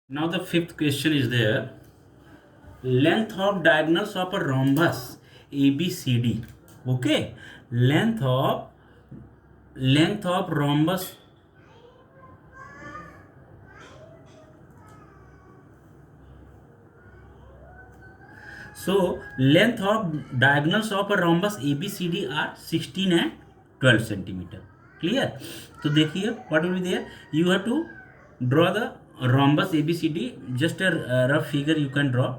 Now the fifth question is there. Length of diagonals of a rhombus ABCD. Okay. Length of rhombus. So length of diagonals of a rhombus ABCD are 16 and 12 centimeter. Clear? तो देखिए what will be there. You have to draw the rhombus ABCD. Just a rough figure you can draw.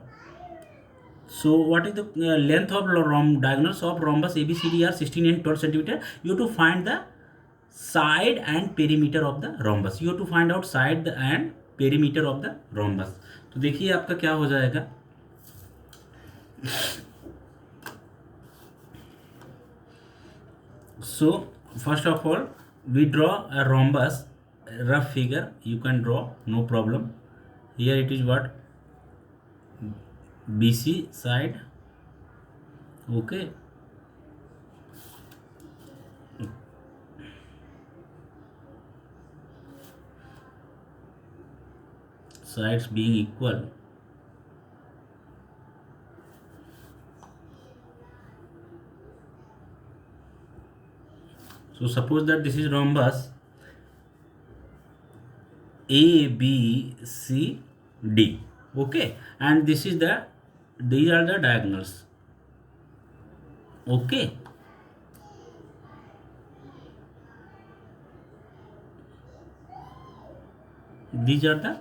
So what is the length of diagonals of rhombus ABCD are 16 and 12 centimeter. You have to find the side and perimeter of the rhombus. You have to find out side and perimeter of the rhombus. तो देखिए आपका क्या हो जाएगा. So first of all we draw a rhombus. Rough figure you can draw, no problem. Here it is what, BC side. Okay. Sides being equal. So suppose that this is rhombus A, B, C, D. Okay, and these are the diagonals. Okay. These are the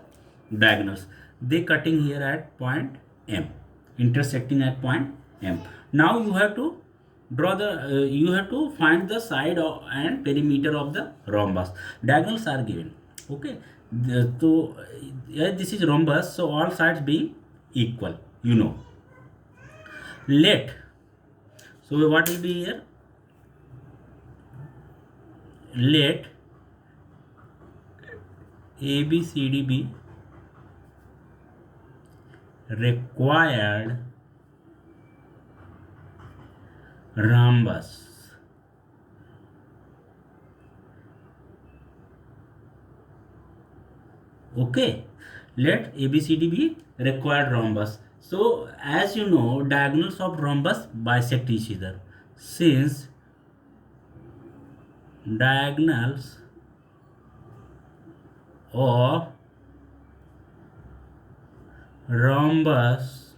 diagonals. They cutting here at point M, intersecting at point M. Now you have to draw you have to find the side and perimeter of the rhombus. Diagonals are given. Okay. So this is rhombus, so all sides being equal. Let. So what will be here? Let ABCD be required rhombus. Okay, let ABCD be required rhombus. So as you know, diagonals of rhombus bisect each other. Since diagonals of rhombus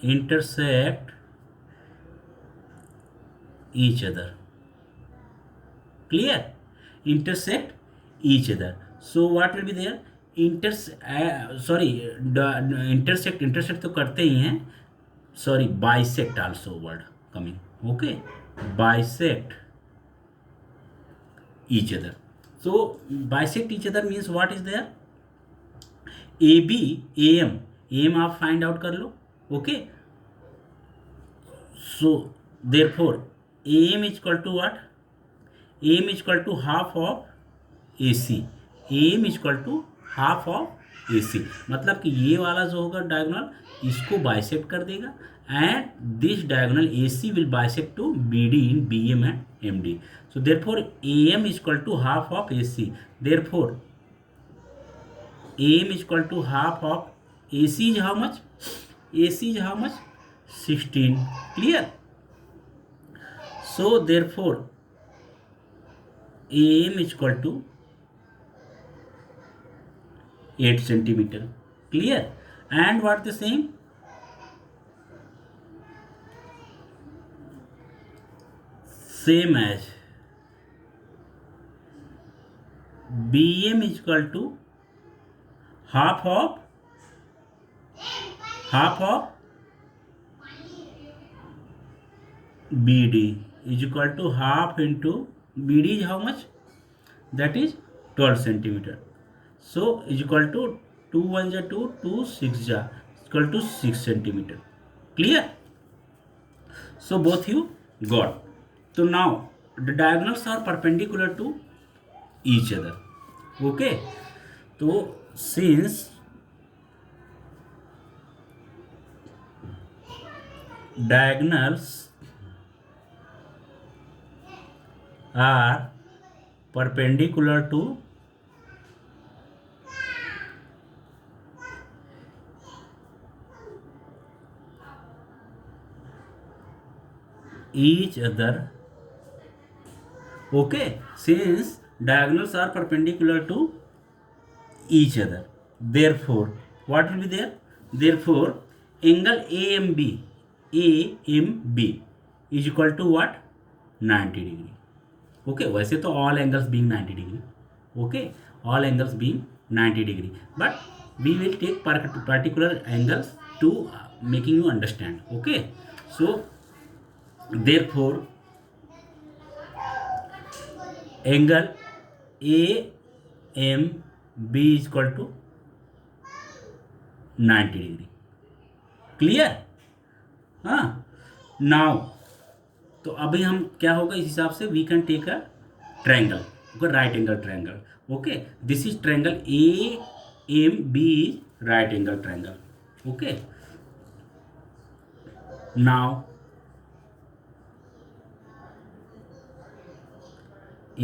intersect each other. Clear? Intersect each other. So what will be there? Intersect तो करते ही हैं. Sorry, bisect also word coming. Okay, bisect each other. So bisect each other means what is there? AB, AM आप find out कर लो. Okay. So therefore AM is equal to what? AM is equal to half of AC. AM is equal to half of AC. मतलब कि ये वाला जो होगा diagonal इसको bisect कर देगा and this diagonal AC will bisect to BD in BM and MD. So therefore AM is equal to half of AC. Therefore AM is equal to half of AC is how much? AC is how much? 16. Clear? So therefore AM is equal to 8 centimeter. Clear? And what the same? Same as BM is equal to half of BD is equal to half into BD is how much? That is 12 centimeter. So is equal to 2 1 ja 2, 2 6 ja equal to 6 centimeter. Clear? So both you got. So now the diagonals are perpendicular to each other. Okay. So since diagonals are perpendicular to each other. Okay, since diagonals are perpendicular to each other, therefore what will be there? Therefore angle AMB is equal to what? 90 degree. Okay, वैसे तो all angles being 90 degree. Okay, all angles being 90 degree, but we will take particular angles to making you understand. Okay, so therefore angle AMB is equal to 90 degree. Clear? हाँ, now तो अभी हम क्या होगा इस हिसाब से we can take a triangle, right angle triangle. Okay, this is triangle AMB is right angle triangle. Okay, now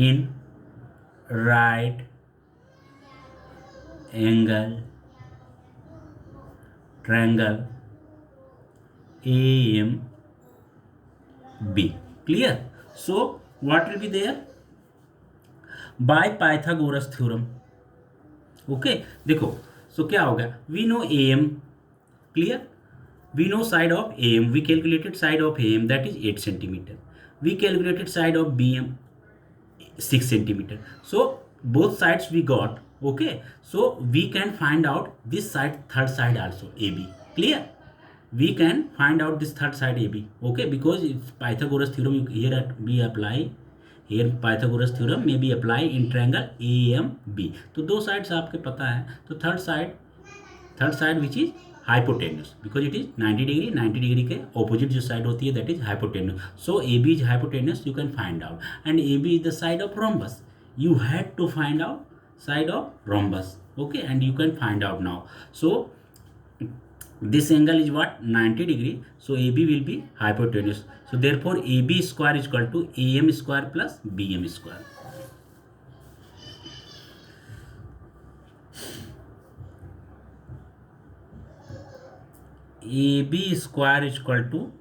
in right angle triangle AMB. Clear? So what will be there? By Pythagoras theorem. Okay, देखो, so क्या हो गया? We know AM. Clear? We know side of AM. We calculated side of AM, that is 8 centimeter. We calculated side of BM, 6 centimeter. So both sides we got. Okay, so we can find out this side, third side also, AB. Clear? We can find out this third side AB. Okay, because it's Pythagoras theorem here we apply. Here Pythagoras theorem may be apply in triangle AMB. तो दो sides आपके पता है, तो third side which is hypotenuse, because it is 90 degree. 90 degree के opposite जो side होती है that is hypotenuse. So AB is hypotenuse, you can find out, and AB is the side of rhombus. You had to find out side of rhombus. Okay, and you can find out now. So this angle is what? 90 degree. So AB will be hypotenuse. So therefore AB square is equal to AM square plus BM square. AB square is equal to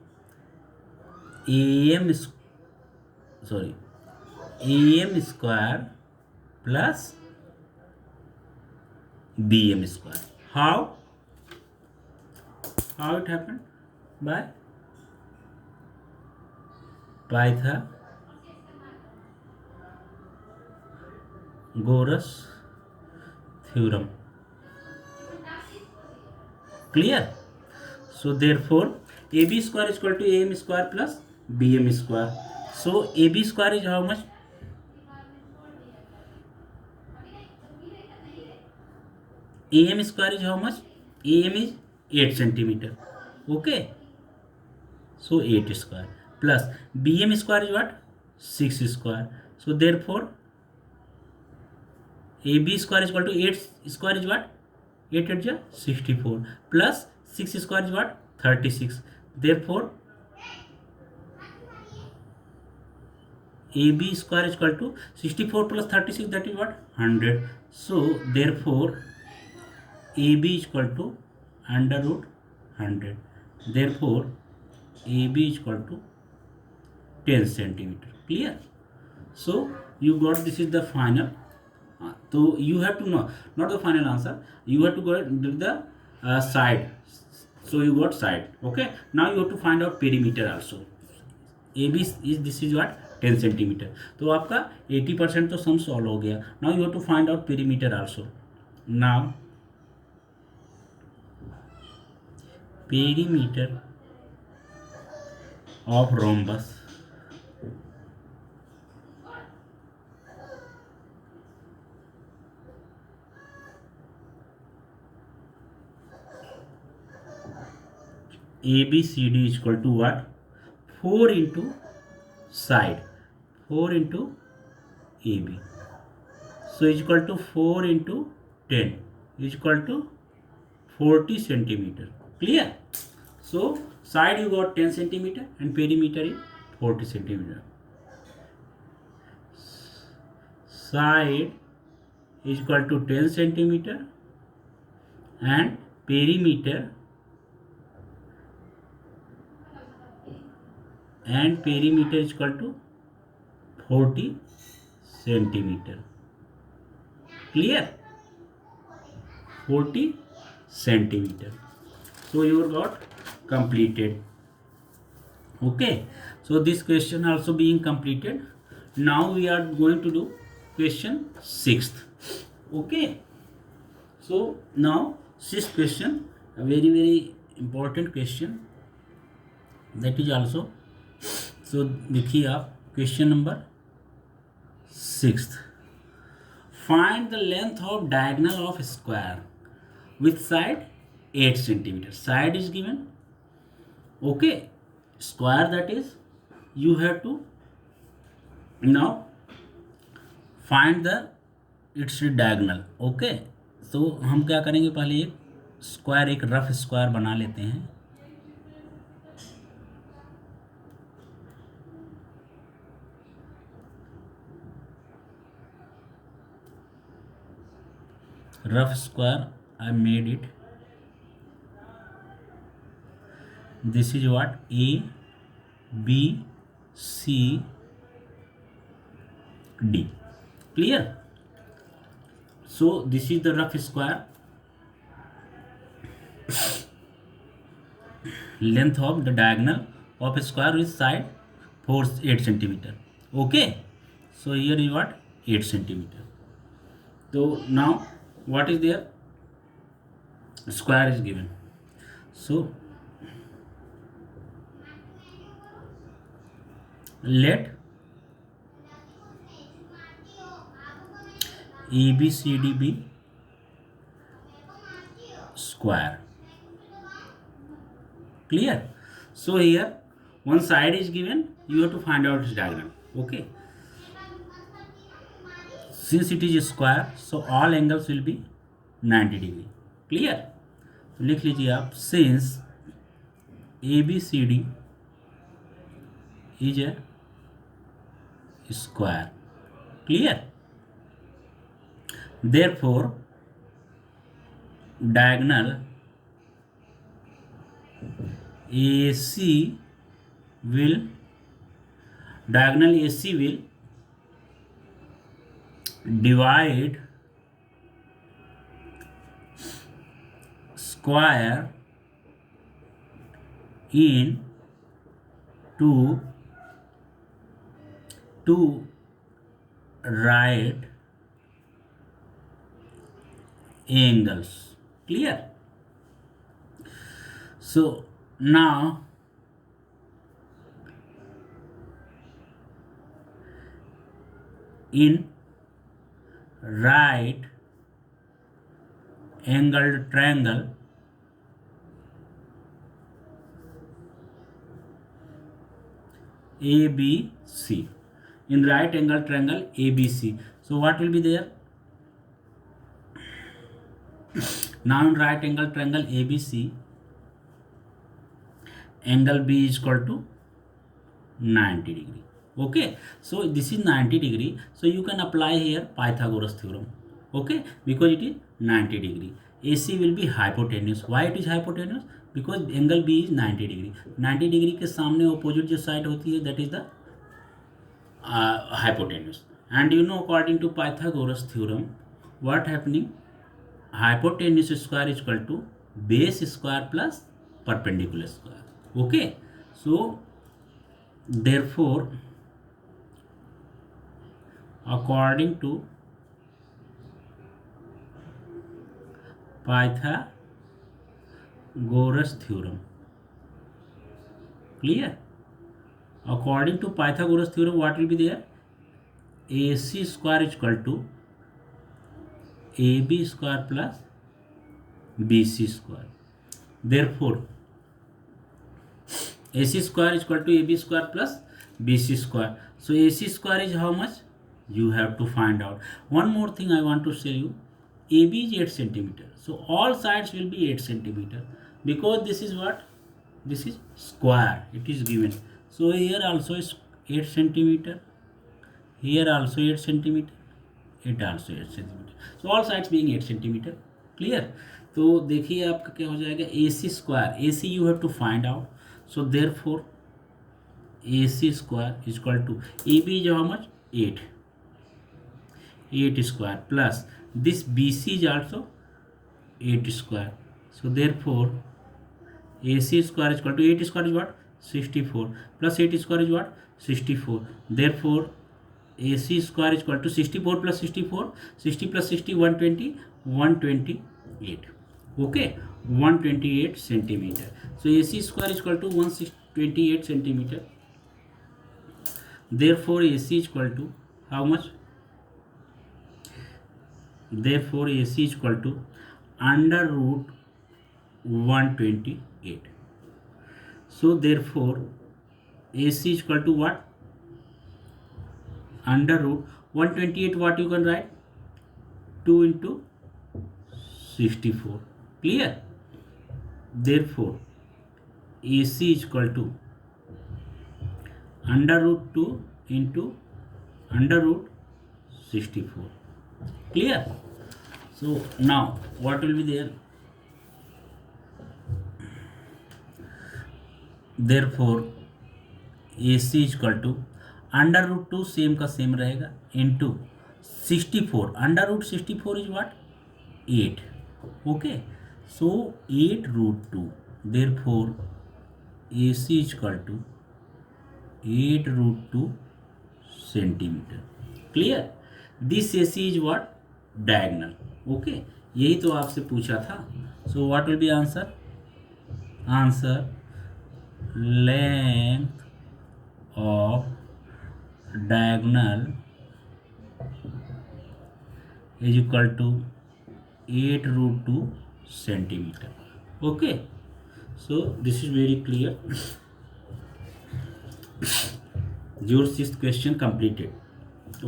AM square plus BM square. How it happened? By Pythagoras theorem. Clear? So therefore AB square is equal to AM square plus BM square. So AB square is how much? AM square is how much? AM is 8 centimeter. Okay, so 8 square plus BM square is what? 6 square. So therefore AB square is equal to 8 square is what? 8 8 is 64 plus 6 square is what? 36. Therefore AB square is equal to 64 plus 36, that is what? 100. So therefore AB is equal to under root 100. Therefore AB is equal to 10 centimeter. Clear? So you got, this is the final. So you have to know, not the final answer, you have to go to the side. So you got side. Okay, now you have to find out perimeter also. AB is, this is what? 10 centimeter. तो आपका 80% तो sum solve हो गया. Now you have to find out perimeter also. Now perimeter of rhombus ABCD is equal to what? 4 into side, 4 into AB. So is equal to 4 into 10 is equal to 40 centimeter. Clear? So side you got 10 centimeter and perimeter is 40 centimeter. side is equal to 10 centimeter and perimeter is equal to 40 centimeter. Clear? 40 centimeter. So your got completed. Okay, so this question also being completed. Now we are going to do question 6th. Okay, so now 6th question, a very important question, that is also, so देखिए आप question number 6th. Find the length of diagonal of square with side 8 centimeter. Side is given. Okay, square, that is you have to now find the its diagonal. Okay, तो हम क्या करेंगे, पहले एक square, एक rough square बना लेते हैं. Rough square, I made it. This is what? A, B, C, D. Clear? So this is the rough square. Length of the diagonal of a square with side 8 centimeter. Okay. So here is what? 8 centimeter. So now what is there? Square is given. So let ABCD be square. Clear? So here one side is given, you have to find out its diagonal. Okay, since it is a square, so all angles will be 90 degree. Clear? तो लिख लीजिए आप, since ABCD is a square. Clear? Therefore diagonal AC will divide square in two right angles. Clear? So now in right angled triangle ABC, in right angle triangle ABC, so what will be there? Now in right angle triangle ABC, angle B is equal to 90 degree. Okay, so this is 90 degree, so you can apply here Pythagoras theorem. Okay, because it is 90 degree. AC will be hypotenuse. Why it is hypotenuse? Because angle B is 90 degree. 90 degree के सामने opposite जो side होती है, that is the hypotenuse. And you know, according to Pythagoras theorem, what happening? Hypotenuse square is equal to base square plus perpendicular square. Okay, so therefore according to Pythagoras theorem, clear? According to Pythagoras theorem, what will be there? AC square is equal to AB square plus BC square. Therefore AC square is equal to AB square plus BC square. So AC square is how much? You have to find out. One more thing I want to show you. AB is 8 centimeter. So all sides will be 8 centimeter. Because this is what? This is square. It is given. So here also is 8 centimeter. Here also 8 centimeter. It also 8 centimeter. So all sides being 8 centimeter. Clear. तो देखिए आपका क्या हो जाएगा, A C square, A C you have to find out, so therefore A C square is equal to A B is how much 8, 8 square plus this BC is also 8 square. So therefore AC square is equal to 8 square is what? 64 plus 8 square is what? 64. Therefore AC square is equal to 64 plus 64, 60 plus 60 120, 128. Okay, 128 centimeter. So AC square is equal to 128 centimeter. Therefore AC is equal to how much? Therefore AC is equal to under root 128. So therefore AC is equal to what? Under root 128. What you can write? 2 into 64. Clear. Therefore AC is equal to under root 2 into under root 64. Clear. So now what will be there? Therefore AC is equal to under root 2 same का same रहेगा into 64. Under root 64 is what? 8. Okay, so 8 root 2. Therefore AC is equal to 8 root 2 centimetre. Clear. This AC is what? Diagonal. Okay, यही तो आपसे पूछा था. So what will be answer? Answer length of diagonal is equal to 8 root 2 centimeter. Okay, so this is very clear. Your sixth question completed.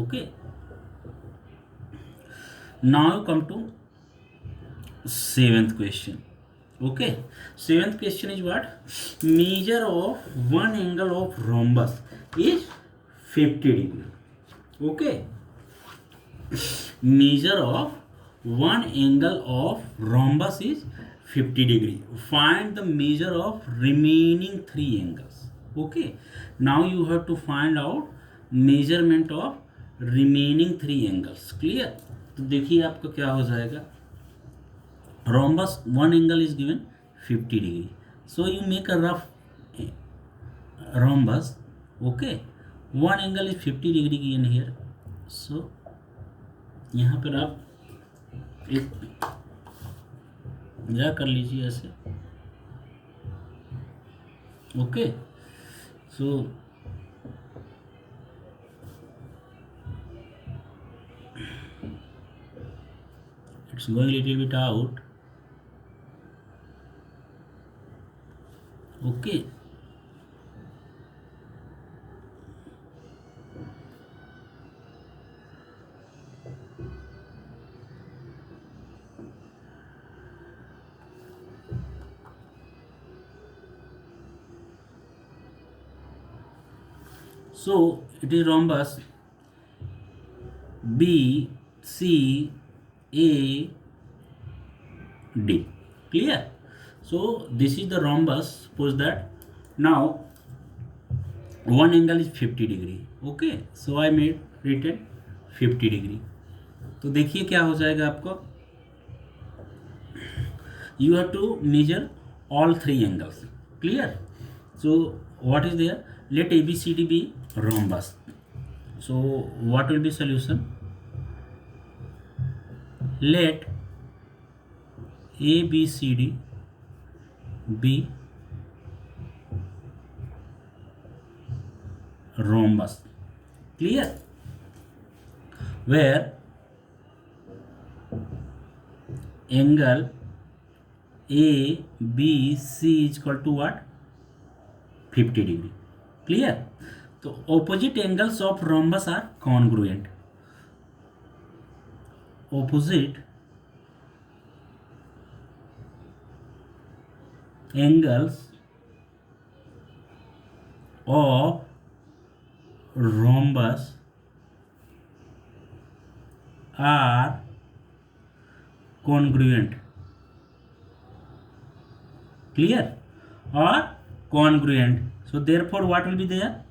Okay, now you come to seventh question. Okay, seventh question is what? Measure of one angle of rhombus is 50 degree. Okay, measure of one angle of rhombus is 50 degree. Find the measure of remaining three angles. Okay, now you have to find out measurement of remaining three angles. Clear. तो देखिए आपका क्या हो जाएगा. Rhombus one angle is given 50 degree. So you make a rough rhombus. Okay, one angle is 50 degree given here. So यहाँ पर आप एक ड्रा कर लीजिए ऐसे. Okay, so it's going a little bit out. Okay, so it is rhombus B C A D. Clear. So this is the rhombus. Suppose that now one angle is 50 degree. Okay, so I made written 50 degree. तो देखिए क्या हो जाएगा आपको. You have to measure all three angles. Clear. So what is there? Let ABCD be rhombus. So what will be solution? Let ABCD be rhombus. Clear. Where angle ABC is equal to what? 50 degree. Clear. So opposite angles of rhombus are congruent. Opposite angles of rhombus are congruent. Clear? Or congruent. So therefore what will be there?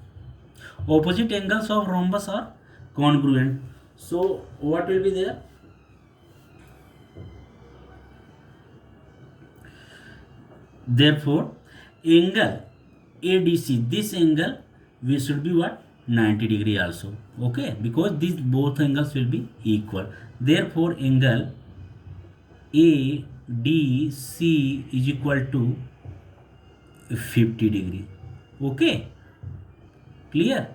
Opposite angles of rhombus are congruent. So what will be there? Therefore angle ADC, this angle we should be what? 90 degree also. Okay, because these both angles will be equal. Therefore angle ADC is equal to 50 degree. Okay, clear?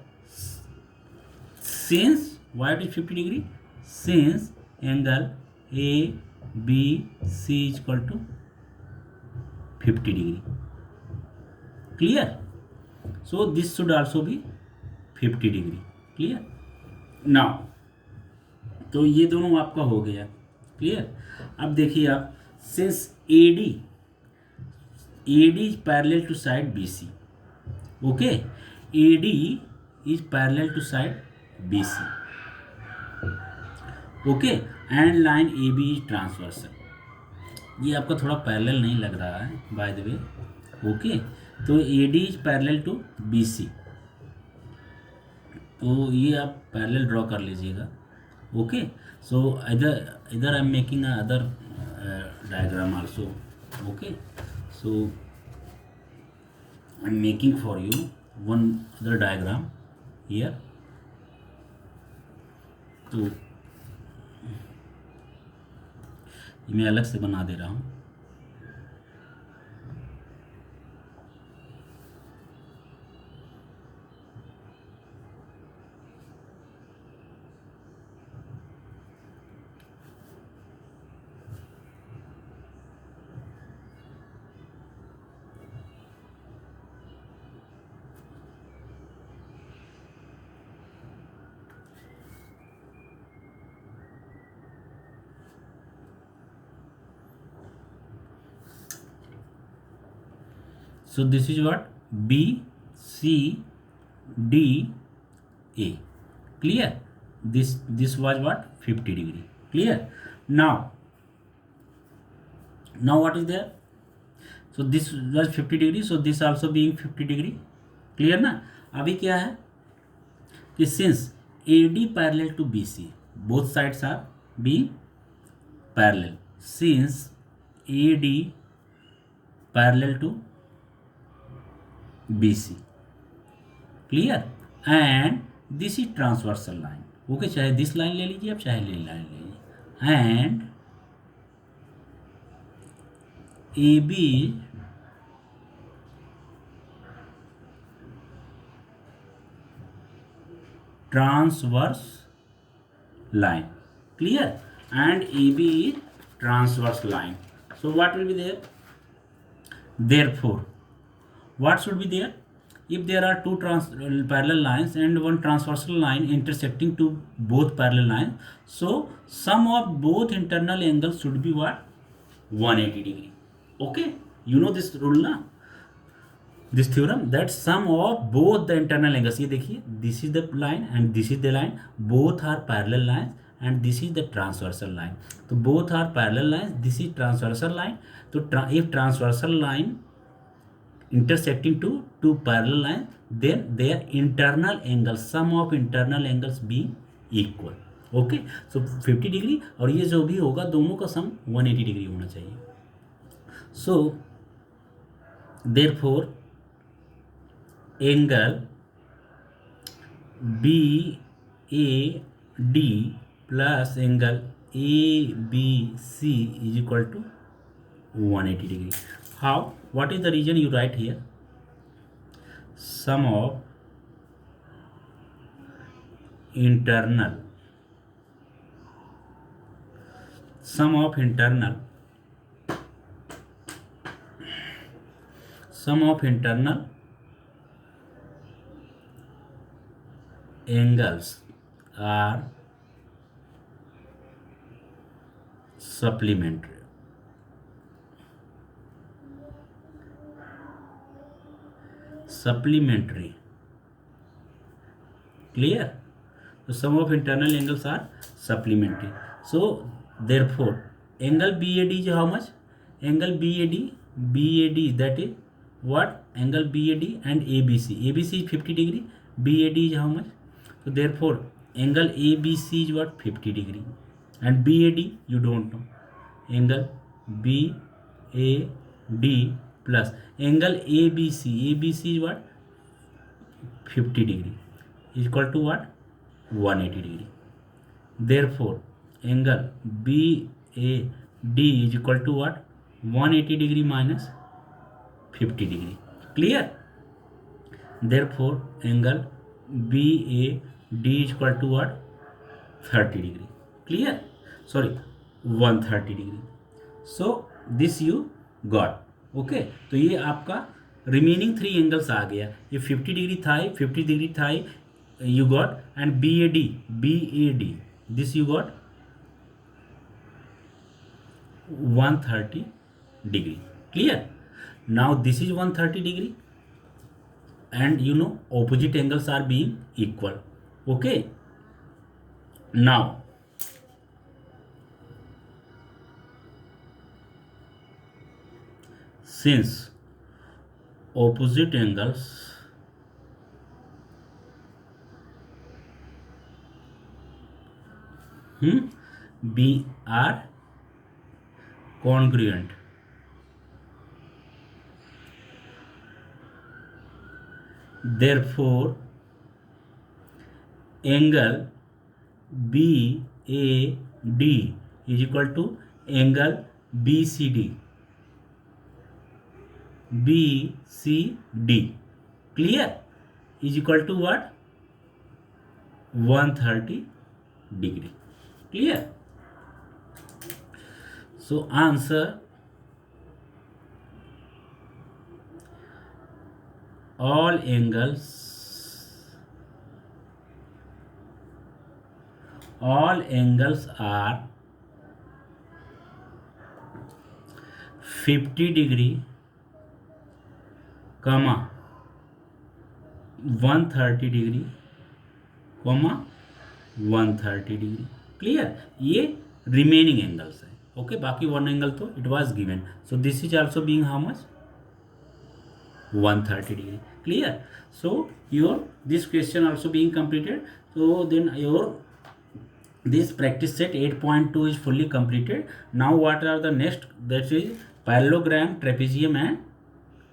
Since why it is 50 degree? Since angle ABC is equal to 50 degree. Clear? So this should also be 50 degree. Clear? Now तो ये दोनों आपका हो गया. Clear? अब देखिए आप, since AD is parallel to side BC. Okay, AD is parallel to side BC. Okay, and line AB is transversal. ये आपका थोड़ा पैरेलल नहीं लग रहा है बाय द वे. ओके, तो AD is parallel to BC, तो ये आप पैरेलल ड्रॉ कर लीजिएगा. ओके, सो इधर I am making other diagram also. Okay, so I am making for you one other diagram here. तो मैं अलग से बना दे रहा हूँ. So this is what? B, C, D, A. Clear? This was what? 50 degree. Clear? Now what is there? So this was 50 degree. So this also being 50 degree. Clear ना? अभी क्या है कि since AD parallel to BC, both sides are being parallel. Since AD parallel to BC. Clear? And this is transversal line. Okay, चाहे this line ले लीजिए आप, चाहे ले लाइन ले लीजिए. And AB transverse line. Clear? And AB is transverse line. So what will be there? Therefore what should be there? If there are two parallel lines and one transversal line intersecting to both parallel lines, so sum of both internal angles should be what? 180 degree. Okay, you know this rule ना, this theorem, that sum of both the internal angles. ये देखिए, this is the line and this is the line, both are parallel lines and this is the transversal line. तो both are parallel lines, this is transversal line. तो if transversal line intersecting to two parallel lines, then their internal angles, sum of internal angles being equal. Okay, so 50 degree और ये जो भी होगा दोनों का सम 180 degree होना चाहिए. So therefore angle BAD plus angle ABC is equal to 180 degree. How? What is the reason? You write here sum of internal angles are supplementary. Clear? So sum of internal angles are supplementary. So therefore angle BAD is how much? Angle BAD that is what? Angle BAD and ABC. ABC is 50 degree. BAD is how much? So therefore angle ABC is what? 50 degree. And BAD you don't know. Angle BAD plus angle ABC. ABC is what? 50 degree is equal to what? 180 degree. Therefore angle BAD is equal to what? 180 degree minus 50 degree. Clear? Therefore angle BAD is equal to what? 30 degree. Clear? Sorry, 130 degree. So this you got. Okay, तो ये आपका remaining 3 angles आ गया. ये 50 degree था, 50 degree था, you got, and BAD this you got 130 degree. Clear? Now this is 130 degree and you know opposite angles are being equal. Okay, now since opposite angles are congruent, therefore angle BAD is equal to angle BCD. Clear? Is equal to what? 130 degree. Clear? So answer all angles are 50 degree, 130 degree, 130 degree. Clear? ये remaining angles है. Okay, बाकी 1 angle तो it was given. So this is also being how much? 130 degree. Clear? So your this question also being completed. So then your this practice set 8.2 is fully completed. Now what are the next? That is parallelogram, trapezium and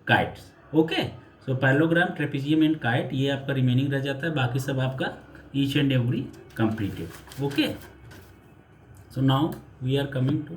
kites. Okay, so parallelogram, trapezium and kite ये आपका remaining रह जाता है. बाकी सब आपका each and every completed. Okay, so now we are coming to